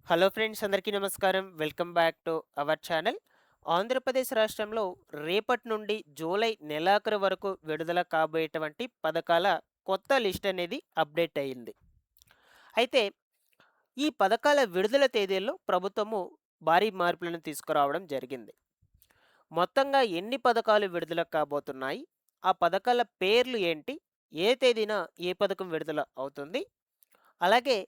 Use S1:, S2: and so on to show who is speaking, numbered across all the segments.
S1: Hello friends, అందరికీ నమస్కారం. Welcome back to our channel. Andhra Pradesh రాష్ట్రంలో రేపటి నుండి జూలై నెలాఖరు వరకు విడుదల కాబోయేటువంటి పథకాల కొత్త లిస్ట్ అనేది అప్డేట్ అయింది. అయితే ఈ పథకాల విడుదల తేదీల్లో ప్రభుత్వము భారీ మార్పులను తీసుకురావడం జరిగింది. మొత్తంగా ఎన్ని పథకాలు విడుదల కాబోతున్నాయి? ఆ పథకాల పేర్లు ఏంటి? ఏ తేదీన ఏ పథకం విడుదల అవుతుంది? అలాగే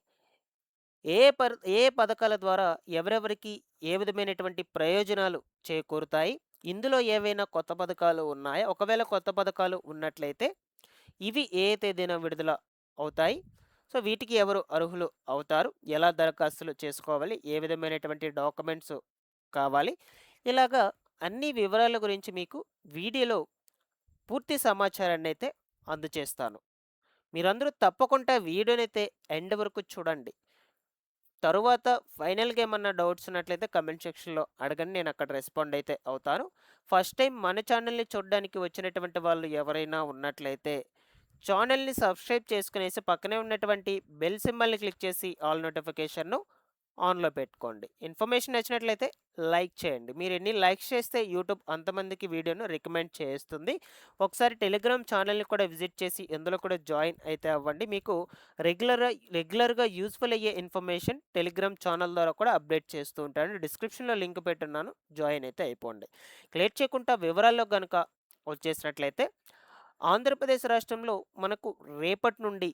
S1: ఏ పథకాల ద్వారా ఎవరెవరికి ఏ విధమైనటువంటి ప్రయోజనాలు చేకూరుతాయి? ఇందులో ఏవైనా కొత్త పథకాలు ఉన్నాయా? ఒకవేళ కొత్త పథకాలు ఉన్నట్లయితే ఇవి ఏ తేదీన విడుదల అవుతాయి? సో, వీటికి ఎవరు అర్హులు అవుతారు? ఎలా దరఖాస్తులు చేసుకోవాలి? ఏ విధమైనటువంటి డాక్యుమెంట్స్ కావాలి? ఇలాగా అన్ని వివరాల గురించి మీకు వీడియోలో పూర్తి సమాచారాన్నయితే అందజేస్తాను. మీరందరూ తప్పకుండా వీడియోనైతే ఎండ్ వరకు చూడండి. తరువాత ఫైనల్‌గా ఏమన్నా డౌట్స్ ఉన్నట్లయితే కామెంట్ సెక్షన్‌లో అడగండి. నేను అక్కడ రెస్పాండ్ అయితే అవుతాను. ఫస్ట్ టైం మన ఛానెల్‌ని చూడడానికి వచ్చినటువంటి వాళ్ళు ఎవరైనా ఉన్నట్లయితే ఛానెల్‌ని సబ్స్క్రైబ్ చేసుకునేసి పక్కనే ఉన్నటువంటి బెల్ సింబల్‌ని క్లిక్ చేసి ఆల్ నోటిఫికేషన్‌ను ఆన్‌లో పెట్టుకోండి. ఇన్ఫర్మేషన్ నచ్చినట్లయితే లైక్ చేయండి. మీరు ఎన్ని లైక్స్ చేస్తే యూట్యూబ్ అంతమందికి వీడియోను రికమెండ్ చేస్తుంది. ఒకసారి టెలిగ్రామ్ ఛానెల్‌ని కూడా విజిట్ చేసి ఇందులో కూడా జాయిన్ అయితే అవ్వండి. మీకు రెగ్యులర్‌గా యూజ్‌ఫుల్ అయ్యే ఇన్ఫర్మేషన్ టెలిగ్రామ్ ఛానల్ ద్వారా కూడా అప్డేట్ చేస్తూ ఉంటాను. డిస్క్రిప్షన్‌లో లింక్ పెట్టున్నాను. జాయిన్ అయితే అయిపోండి. లేట్ చేయకుండా వివరాల్లో గనుక వచ్చేసినట్లయితే ఆంధ్రప్రదేశ్ రాష్ట్రంలో మనకు రేపటి నుండి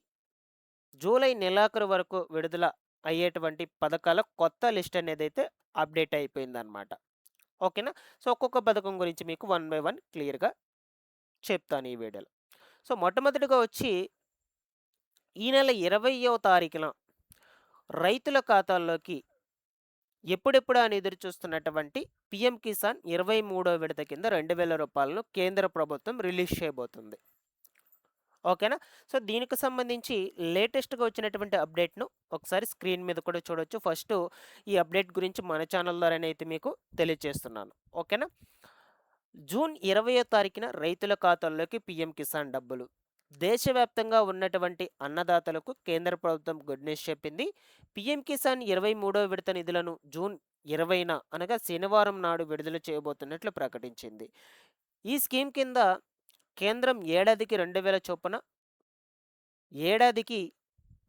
S1: జూలై నెలాఖరు వరకు విడుదల అయ్యేటువంటి పథకాల కొత్త లిస్ట్ అనేదైతే అప్డేట్ అయిపోయిందనమాట. ఓకేనా? సో, ఒక్కొక్క పథకం గురించి మీకు వన్ బై వన్ క్లియర్‌గా చెప్తాను ఈ వీడియోలో. సో, మొట్టమొదటిగా వచ్చి ఈ నెల 20వ తారీఖున రైతుల ఖాతాల్లోకి ఎప్పుడెప్పుడా అని ఎదురు చూస్తున్నటువంటి పీఎం కిసాన్ 23వ విడత కింద రూ. 2000 కేంద్ర ప్రభుత్వం రిలీజ్ చేయబోతుంది. ఓకేనా? సో, దీనికి సంబంధించి లేటెస్ట్‌గా వచ్చినటువంటి అప్డేట్‌ను ఒకసారి స్క్రీన్ మీద కూడా చూడొచ్చు. ఫస్టు ఈ అప్డేట్ గురించి మన ఛానల్ ద్వారానే అయితే మీకు తెలియజేస్తున్నాను. ఓకేనా? జూన్ 20వ తారీఖున రైతుల ఖాతాల్లోకి పీఎం కిసాన్ డబ్బులు. దేశవ్యాప్తంగా ఉన్నటువంటి అన్నదాతలకు కేంద్ర ప్రభుత్వం గుడ్ న్యూస్ చెప్పింది. పీఎం కిసాన్ 23వ విడత నిధులను జూన్ 20న అనగా శనివారం నాడు విడుదల చేయబోతున్నట్లు ప్రకటించింది. ఈ స్కీమ్ కింద కేంద్రం ఏడాదికి 2000 చొప్పున ఏడాదికి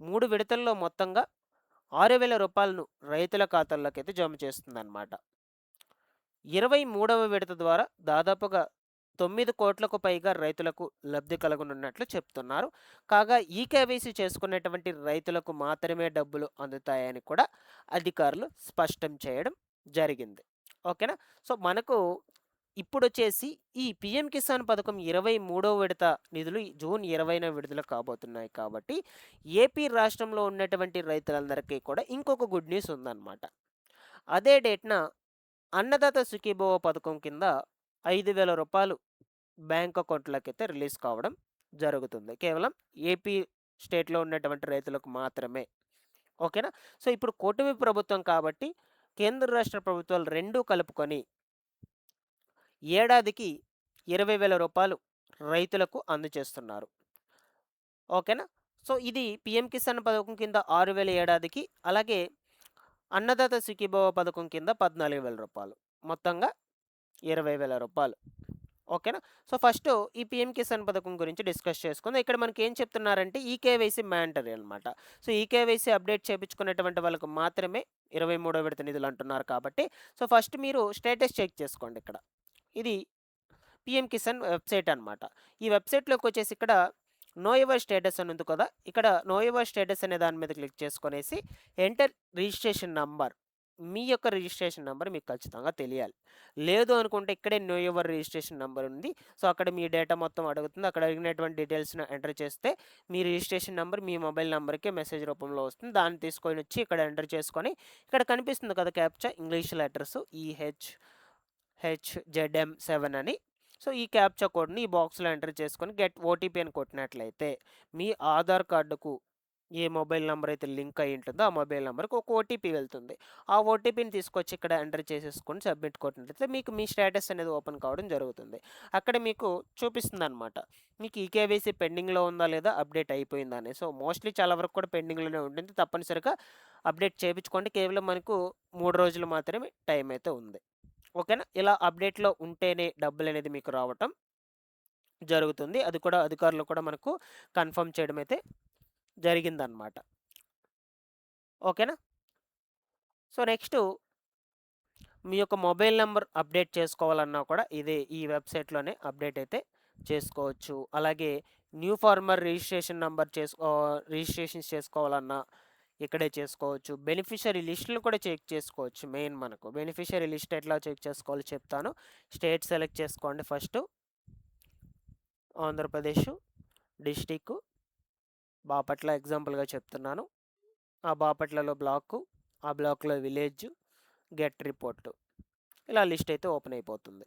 S1: 3 విడతల్లో మొత్తంగా రూ. 6,000 రైతుల ఖాతాల్లోకైతే జమ చేస్తుందన్నమాట. 23వ విడత ద్వారా దాదాపుగా 9,00,00,000కు పైగా రైతులకు లబ్ధి కలగనున్నట్లు చెప్తున్నారు. కాగా ఈకేవైసీ చేసుకున్నటువంటి రైతులకు మాత్రమే డబ్బులు అందుతాయని కూడా అధికారులు స్పష్టం చేయడం జరిగింది. ఓకేనా? సో, మనకు ఇప్పుడొచ్చేసి ఈ పీఎం కిసాన్ పథకం 23వ విడత నిధులు జూన్ 20న విడుదల కాబోతున్నాయి కాబట్టి, ఏపీ రాష్ట్రంలో ఉన్నటువంటి రైతులందరికీ కూడా ఇంకొక గుడ్ న్యూస్ ఉందన్నమాట. అదే డేట్‌న అన్నదాత సుఖీభవ పథకం కింద రూ. 5,000 బ్యాంక్ అకౌంట్‌లకైతే రిలీజ్ కావడం జరుగుతుంది. కేవలం ఏపీ స్టేట్‌లో ఉన్నటువంటి రైతులకు మాత్రమే. ఓకేనా? సో, ఇప్పుడు కూటమి ప్రభుత్వం కాబట్టి కేంద్ర రాష్ట్ర ప్రభుత్వాలు 2 కలుపుకొని ఏడాదికి రూ. 20,000 రైతులకు అందజేస్తున్నారు. ఓకేనా? సో, ఇది పీఎం కిసాన్ పథకం కింద 6,000 ఏడాదికి, అలాగే అన్నదాత సుఖీభవ పథకం కింద రూ. 14,000 మొత్తంగా రూ. 20,000. ఓకేనా? సో, ఫస్టు ఈ పీఎం కిసాన్ పథకం గురించి డిస్కస్ చేసుకుందాం. ఇక్కడ మనకేం చెప్తున్నారంటే ఈకేవైసీ మ్యాండటరీ అనమాట. సో, ఈకేవైసీ అప్డేట్ చేపించుకున్నటువంటి వాళ్ళకు మాత్రమే 23వ విడత నిధులు అంటున్నారు కాబట్టి, సో, ఫస్ట్ మీరు స్టేటస్ చెక్ చేసుకోండి ఇక్కడ. ఇది పీఎం కిసాన్ వెబ్‌సైట్ అనమాట. ఈ వెబ్‌సైట్‌లోకొచ్చేసి ఇక్కడ నో యువర్ స్టేటస్ అని ఉంది కదా! ఇక్కడ నో యువర్ స్టేటస్ అనే దాని మీద క్లిక్ చేసుకొనేసి ఎంటర్ రిజిస్ట్రేషన్ నంబర్. మీ యొక్క రిజిస్ట్రేషన్ నంబర్ మీకు ఖచ్చితంగా తెలియాలి. లేదు అనుకుంటే ఇక్కడే నో యువర్ రిజిస్ట్రేషన్ నంబర్ ఉంది. సో, అక్కడ మీ డేటా మొత్తం అడుగుతుంది. అక్కడ అడిగినటువంటి డీటెయిల్స్‌ని ఎంటర్ చేస్తే మీ రిజిస్ట్రేషన్ నంబర్ మీ మొబైల్ నంబర్‌కే మెసేజ్ రూపంలో వస్తుంది. దాన్ని తీసుకొనొచ్చి ఇక్కడ ఎంటర్ చేసుకొని ఇక్కడ కనిపిస్తుంది కదా క్యాప్చా ఇంగ్లీష్ లెటర్స్ హెచ్‌జెడ్‌ఎం7 అని. సో, ఈ క్యాప్చా కోడ్‌ని ఈ బాక్స్‌లో ఎంటర్ చేసుకొని గెట్ ఓటీపీ అని కొట్టినట్లయితే మీ ఆధార్ కార్డుకు ఏ మొబైల్ నంబర్ అయితే లింక్ అయ్యి ఉంటుందో ఆ మొబైల్ నంబర్కి ఒక ఓటీపీ వెళ్తుంది. ఆ ఓటీపీని తీసుకొచ్చి ఇక్కడ ఎంటర్ చేసేసుకొని సబ్మిట్ కొట్టినట్లయితే మీకు మీ స్టేటస్ అనేది ఓపెన్ కావడం జరుగుతుంది. అక్కడ మీకు చూపిస్తుందనమాట. మీకు ఈకేవైసీ పెండింగ్‌లో ఉందా లేదా అప్డేట్ అయిపోయిందా అని. సో, మోస్ట్‌లీ చాలా వరకు కూడా పెండింగ్‌లోనే ఉంటుంది. తప్పనిసరిగా అప్డేట్ చేపించుకోండి. కేవలం మనకు 3 రోజులు మాత్రమే టైం అయితే ఉంది. ఓకేనా? ఇలా అప్డేట్‌లో ఉంటేనే డబ్బులనేది మీకు రావటం జరుగుతుంది. అది కూడా అధికారులు కూడా మనకు కన్ఫర్మ్ చేయడం అయితే జరిగిందనమాట. ఓకేనా? సో, నెక్స్టు మీ యొక్క మొబైల్ నంబర్ అప్డేట్ చేసుకోవాలన్నా కూడా ఈ వెబ్‌సైట్‌లోనే అప్డేట్ అయితే చేసుకోవచ్చు. అలాగే న్యూ ఫార్మర్ రిజిస్ట్రేషన్స్ చేసుకోవాలన్నా ఇక్కడే చేసుకోవచ్చు. బెనిఫిషరీ లిస్టులు కూడా చెక్ చేసుకోవచ్చు. మెయిన్ మనకు బెనిఫిషరీ లిస్ట్ ఎట్లా చెక్ చేసుకోవాలో చెప్తాను. స్టేట్ సెలెక్ట్ చేసుకోండి ఫస్టు. ఆంధ్రప్రదేశ్, డిస్ట్రిక్ట్ బాపట్ల ఎగ్జాంపుల్‌గా చెప్తున్నాను. ఆ బాపట్లలో బ్లాకు, ఆ బ్లాక్‌లో విలేజ్, గెట్ రిపోర్ట్. ఇలా లిస్ట్ అయితే ఓపెన్ అయిపోతుంది.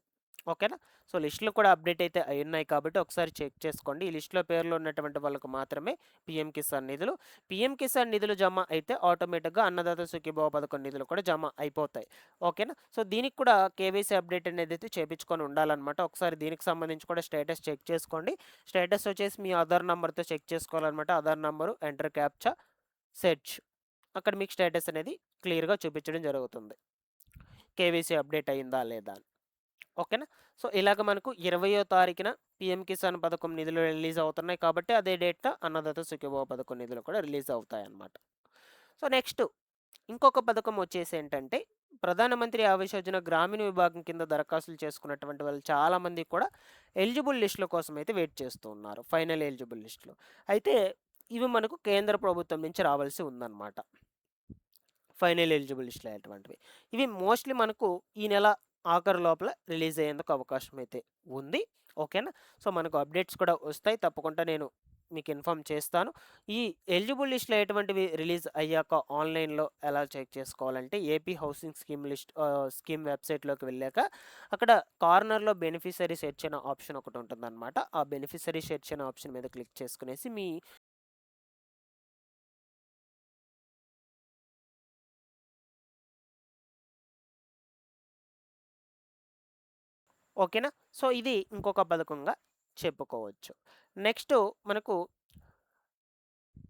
S1: ఓకేనా? సో, లిస్టులు కూడా అప్డేట్ అయితే అయ్యున్నాయి కాబట్టి ఒకసారి చెక్ చేసుకోండి. ఈ లిస్ట్‌లో పేర్లు ఉన్నటువంటి వాళ్ళకు మాత్రమే పీఎం కిసాన్ నిధులు. పీఎం కిసాన్ నిధులు జమ అయితే ఆటోమేటిక్‌గా అన్నదాత సుఖీభవ పథకం నిధులు కూడా జమ అయిపోతాయి. ఓకేనా? సో, దీనికి కూడా కేవైసీ అప్డేట్ అనేదైతే చేపించుకొని ఉండాలన్నమాట. ఒకసారి దీనికి సంబంధించి కూడా స్టేటస్ చెక్ చేసుకోండి. స్టేటస్ వచ్చేసి మీ ఆధార్ నంబర్‌తో చెక్ చేసుకోవాలన్నమాట. Aadhaar number, enter captcha, search. అక్కడ మీకు స్టేటస్ అనేది క్లియర్‌గా చూపించడం జరుగుతుంది. కేవైసీ అప్డేట్ అయిందా లేదా అని. ఓకేనా? సో, ఇలాగ మనకు 20వ తారీఖున పీఎం కిసాన్ పథకం నిధులు రిలీజ్ అవుతున్నాయి కాబట్టి అదే డేట్‌న అన్నదాత సుఖీభవ పథకం నిధులు కూడా రిలీజ్ అవుతాయన్నమాట. సో, నెక్స్ట్ ఇంకొక పథకం వచ్చేసి ఏంటంటే ప్రధానమంత్రి ఆవాస్ యోజన గ్రామీణ విభాగం కింద దరఖాస్తులు చేసుకున్నటువంటి వాళ్ళు చాలామంది కూడా ఎలిజిబుల్ లిస్టుల కోసం అయితే వెయిట్ చేస్తూ ఉన్నారు. ఫైనల్ ఎలిజిబుల్ లిస్టులు. అయితే ఇవి మనకు కేంద్ర ప్రభుత్వం నుంచి రావాల్సి ఉందన్నమాట. ఫైనల్ ఎలిజిబుల్ లిస్టులు అటువంటివి. ఇవి మోస్ట్‌లీ మనకు ఈ నెల ఆఖరు లోపల రిలీజ్ అయ్యేందుకు అవకాశం అయితే ఉంది. ఓకేనా? సో, మనకు అప్డేట్స్ కూడా వస్తాయి. తప్పకుండా నేను మీకు ఇన్ఫార్మ్ చేస్తాను. ఈ ఎలిజిబుల్ లిస్టులు ఎటువంటివి రిలీజ్ అయ్యాక ఆన్‌లైన్‌లో ఎలా చెక్ చేసుకోవాలంటే ఏపీ హౌసింగ్ స్కీమ్ వెబ్‌సైట్‌లోకి వెళ్ళాక అక్కడ కార్నర్‌లో బెనిఫిషరీ సెర్చ్ అనే ఆప్షన్ ఒకటి ఉంటుందన్నమాట. ఆ బెనిఫిషరీ సెర్చ్ అనే ఆప్షన్ మీద క్లిక్ చేసుకునేసి ఓకేనా? సో, ఇది ఇంకొక పథకంగా చెప్పుకోవచ్చు. నెక్స్టు మనకు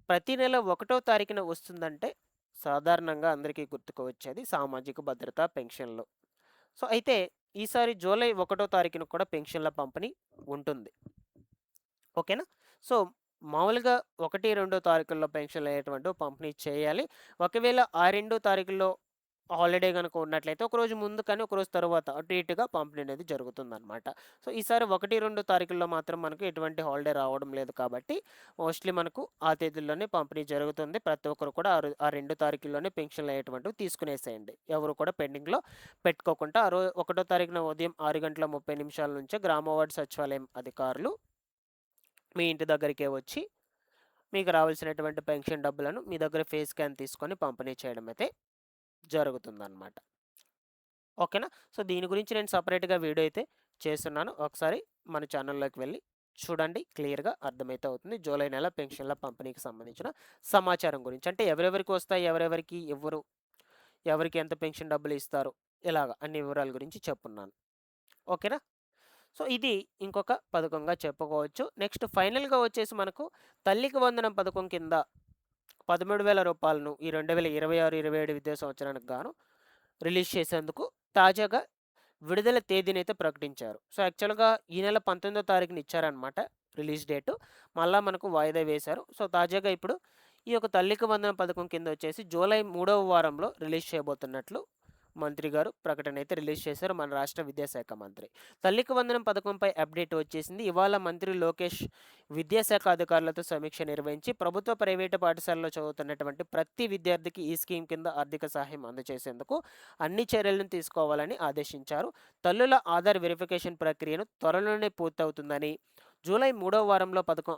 S1: ప్రతి నెల 1వ తారీఖున వస్తుందంటే సాధారణంగా అందరికీ గుర్తుకు వచ్చేది సామాజిక భద్రత పెన్షన్‌లు. సో, అయితే ఈసారి జూలై 1వ తారీఖున కూడా పెన్షన్‌ల పంపిణీ ఉంటుంది. ఓకేనా? సో, మామూలుగా 1, 2 తారీఖుల్లో పెన్షన్‌లనేటువంటివి పంపిణీ చేయాలి. ఒకవేళ ఆ 2 తారీఖుల్లో హాలిడే గనుక ఉన్నట్లయితే ఒకరోజు ముందు కానీ, ఒకరోజు తరువాత అటు ఇటుగా పంపిణీ అనేది జరుగుతుందనమాట. సో, ఈసారి 1, 2 తారీఖుల్లో మాత్రం మనకు ఎటువంటి హాలిడే రావడం లేదు కాబట్టి మోస్ట్‌లీ మనకు ఆ తేదీల్లోనే పంపిణీ జరుగుతుంది. ప్రతి ఒక్కరు కూడా ఆ 2 తారీఖుల్లోనే పెన్షన్‌లనేటువంటివి తీసుకునేసేయండి. ఎవరు కూడా పెండింగ్‌లో పెట్టుకోకుండా 1 తారీఖున ఉదయం 6:30 నుంచే గ్రామ వార్డు సచివాలయం అధికారులు మీ ఇంటి దగ్గరికే వచ్చి మీకు రావాల్సినటువంటి పెన్షన్ డబ్బులను మీ దగ్గర ఫేస్ స్కాన్ తీసుకొని పంపిణీ చేయడం అయితే జరుగుతుందనమాట. ఓకేనా? సో, దీని గురించి నేను సెపరేట్‌గా వీడియో అయితే చేస్తున్నాను. ఒకసారి మన ఛానల్‌లోకి వెళ్లి చూడండి. క్లియర్‌గా అర్థమైతే అవుతుంది. జూలై నెల పెన్షన్‌ల పంపిణీకి సంబంధించిన సమాచారం గురించి. అంటే ఎవరెవరికి వస్తాయి, ఎవరెవరికి ఇవ్వరు, ఎవరికి ఎంత పెన్షన్ డబ్బులు ఇస్తారు, ఇలాగ అన్ని వివరాల గురించి చెప్పున్నాను. ఓకేనా? సో, ఇది ఇంకొక పథకంగా చెప్పుకోవచ్చు. నెక్స్ట్ ఫైనల్‌గా వచ్చేసి మనకు తల్లికి వందనం పథకం కింద రూ. 13,000 ఈ 2026, 27 విద్యా సంవత్సరానికి గాను రిలీజ్ చేసేందుకు తాజాగా విడుదల తేదీనైతే ప్రకటించారు. సో, యాక్చువల్‌గా ఈ నెల 19వ తారీఖున ఇచ్చారనమాట రిలీజ్ డేటు. మళ్ళా మనకు వాయిదా వేశారు. సో, తాజాగా ఇప్పుడు ఈ యొక్క తల్లికి వందనం పథకం కింద వచ్చేసి జూలై 3వ వారంలో రిలీజ్ చేయబోతున్నట్లు మంత్రి గారు ప్రకటన అయితే రిలీజ్ చేశారు. మన రాష్ట్ర విద్యాశాఖ మంత్రి. తల్లికి వందనం పథకంపై అప్డేట్ వచ్చేసింది. ఇవాళ మంత్రి లోకేష్ విద్యాశాఖ అధికారులతో సమీక్ష నిర్వహించి ప్రభుత్వ, ప్రైవేటు పాఠశాలలో చదువుతున్నటువంటి ప్రతి విద్యార్థికి ఈ స్కీమ్ కింద ఆర్థిక సహాయం అందజేసేందుకు అన్ని చర్యలను తీసుకోవాలని ఆదేశించారు. తల్లుల ఆధార్ వెరిఫికేషన్ ప్రక్రియను త్వరలోనే పూర్తవుతుందని, జూలై 3వ వారంలో పథకం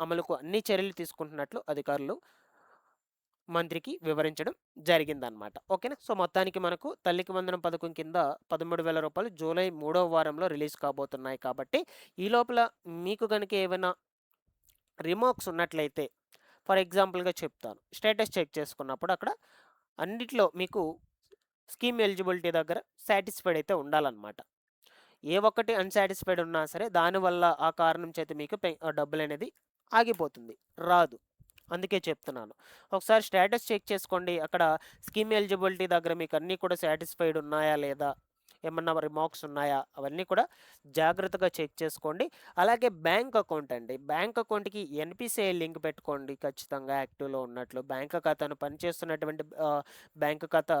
S1: అమలుకు అన్ని చర్యలు తీసుకుంటున్నట్లు అధికారులు మంత్రికి వివరించడం జరిగిందనమాట. ఓకేనా? సో, మొత్తానికి మనకు తల్లికి వందనం పథకం కింద రూ. 13,000 జూలై 3వ వారంలో రిలీజ్ కాబోతున్నాయి కాబట్టి, ఈ లోపల మీకు గనుక ఏవైనా రిమార్క్స్ ఉన్నట్లయితే ఫర్ ఎగ్జాంపుల్‌గా చెప్తాను. స్టేటస్ చెక్ చేసుకున్నప్పుడు అక్కడ అన్నిట్లో మీకు స్కీమ్ ఎలిజిబిలిటీ దగ్గర సాటిస్ఫైడ్ అయితే ఉండాలన్నమాట. ఏ ఒక్కటి అన్‌సాటిస్ఫైడ్ ఉన్నా సరే దానివల్ల ఆ కారణం చేత మీకు డబ్బులనేది ఆగిపోతుంది. రాదు. అందుకే చెప్తున్నాను. ఒకసారి స్టేటస్ చెక్ చేసుకోండి. అక్కడ స్కీమ్ ఎలిజిబిలిటీ దగ్గర మీకు అన్నీ కూడా సాటిస్ఫైడ్ ఉన్నాయా లేదా? ఏమన్నా రిమార్క్స్ ఉన్నాయా? అవన్నీ కూడా జాగ్రత్తగా చెక్ చేసుకోండి. అలాగే బ్యాంక్ అకౌంట్ అండి. బ్యాంక్ అకౌంట్‌కి ఎన్‌పిసిఐ లింక్ పెట్టుకోండి ఖచ్చితంగా యాక్టివ్‌లో ఉన్నట్లు. బ్యాంక్ ఖాతాను పనిచేస్తున్నటువంటి బ్యాంక్ ఖాతా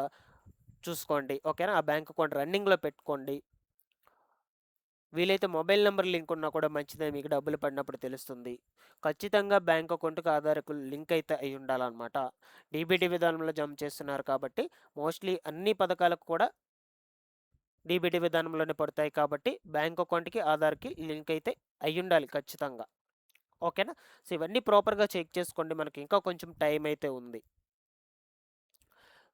S1: చూసుకోండి. ఓకేనా? ఆ బ్యాంక్ అకౌంట్ రన్నింగ్‌లో పెట్టుకోండి. వీలైతే మొబైల్ నంబర్ లింక్ ఉన్నా కూడా మంచిదే, మీకు డబ్బులు పడినప్పుడు తెలుస్తుంది. ఖచ్చితంగా బ్యాంక్ అకౌంట్‌కి ఆధార్‌కు లింక్ అయితే అయి ఉండాలన్నమాట. డీబీటీ విధానంలో జమ చేస్తున్నారు కాబట్టి మోస్ట్‌లీ అన్ని పథకాలకు కూడా డీబీటీ విధానంలోనే పడతాయి కాబట్టి బ్యాంక్ అకౌంట్‌కి, ఆధార్‌కి లింక్ అయితే అయ్యుండాలి ఖచ్చితంగా. ఓకేనా? సో, ఇవన్నీ ప్రాపర్‌గా చెక్ చేసుకోండి. మనకి ఇంకా కొంచెం టైం అయితే ఉంది.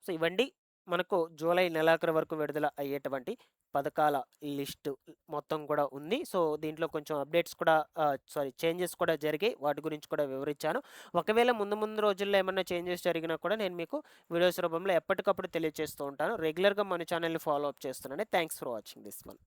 S1: సో, ఇవండి మనకు జూలై నెలాఖరు వరకు విడుదల అయ్యేటువంటి పథకాల లిస్టు మొత్తం కూడా ఉంది. సో, దీంట్లో కొంచెం అప్డేట్స్ కూడా చేంజెస్ కూడా జరిగాయి. వాటి గురించి కూడా వివరించాను. ఒకవేళ ముందు ముందు రోజుల్లో ఏమన్నా చేంజెస్ జరిగినా కూడా నేను మీకు వీడియోస్ రూపంలో ఎప్పటికప్పుడు తెలియజేస్తూ ఉంటాను. రెగ్యులర్‌గా మన ఛానెల్‌ని ఫాలో అప్ చేస్తుండండి. Thanks for watching this one.